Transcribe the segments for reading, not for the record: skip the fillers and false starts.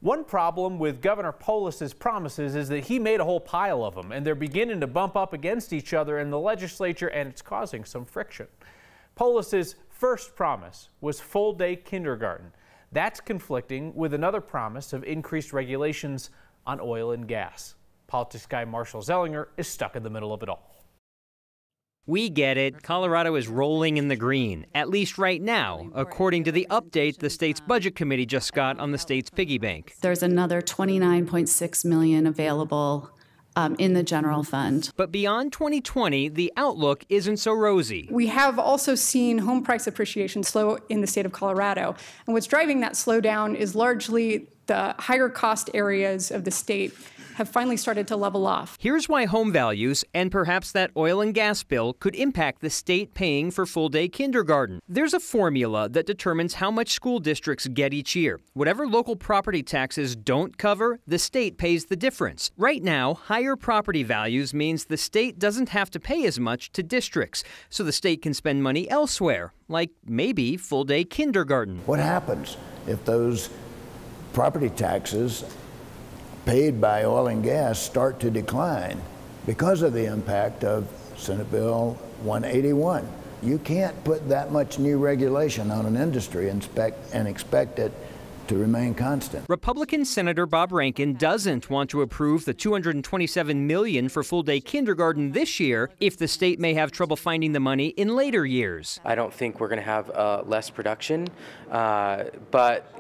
One problem with Governor Polis's promises is that he made a whole pile of them, and they're beginning to bump up against each other in the legislature, and it's causing some friction. Polis's first promise was full-day kindergarten. That's conflicting with another promise of increased regulations on oil and gas. Politics guy Marshall Zellinger is stuck in the middle of it all. We get it. Colorado is rolling in the green, at least right now, according to the update the state's budget committee just got on the state's piggy bank. There's another $29.6 million available in the general fund. But beyond 2020, the outlook isn't so rosy. We have also seen home price appreciation slow in the state of Colorado. And what's driving that slowdown is largely the higher cost areas of the state have finally started to level off. Here's why home values and perhaps that oil and gas bill could impact the state paying for full-day kindergarten. There's a formula that determines how much school districts get each year. Whatever local property taxes don't cover, the state pays the difference. Right now, higher property values means the state doesn't have to pay as much to districts, so the state can spend money elsewhere, like maybe full-day kindergarten. What happens if those property taxes paid by oil and gas start to decline because of the impact of Senate Bill 181? You can't put that much new regulation on an industry and expect it to remain constant. Republican Senator Bob Rankin doesn't want to approve the $227 million for full-day kindergarten this year if the state may have trouble finding the money in later years. I don't think we're going to have less production, but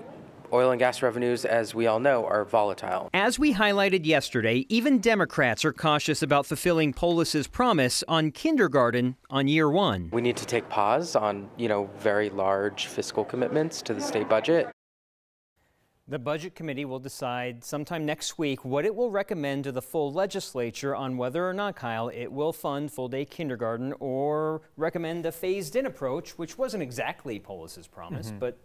oil and gas revenues, as we all know, are volatile. As we highlighted yesterday, even Democrats are cautious about fulfilling Polis's promise on kindergarten on year one. We need to take pause on, very large fiscal commitments to the state budget. The Budget Committee will decide sometime next week what it will recommend to the full legislature on whether or not, Kyle, it will fund full-day kindergarten or recommend a phased-in approach, which wasn't exactly Polis's promise, but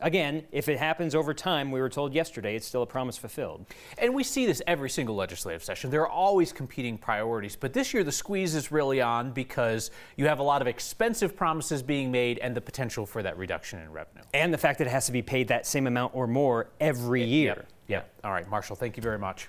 again, if it happens over time, we were told yesterday, it's still a promise fulfilled. And we see this every single legislative session. There are always competing priorities, but this year the squeeze is really on because you have a lot of expensive promises being made and the potential for that reduction in revenue. And the fact that it has to be paid that same amount or more every year. Yeah. All right, Marshall, thank you very much.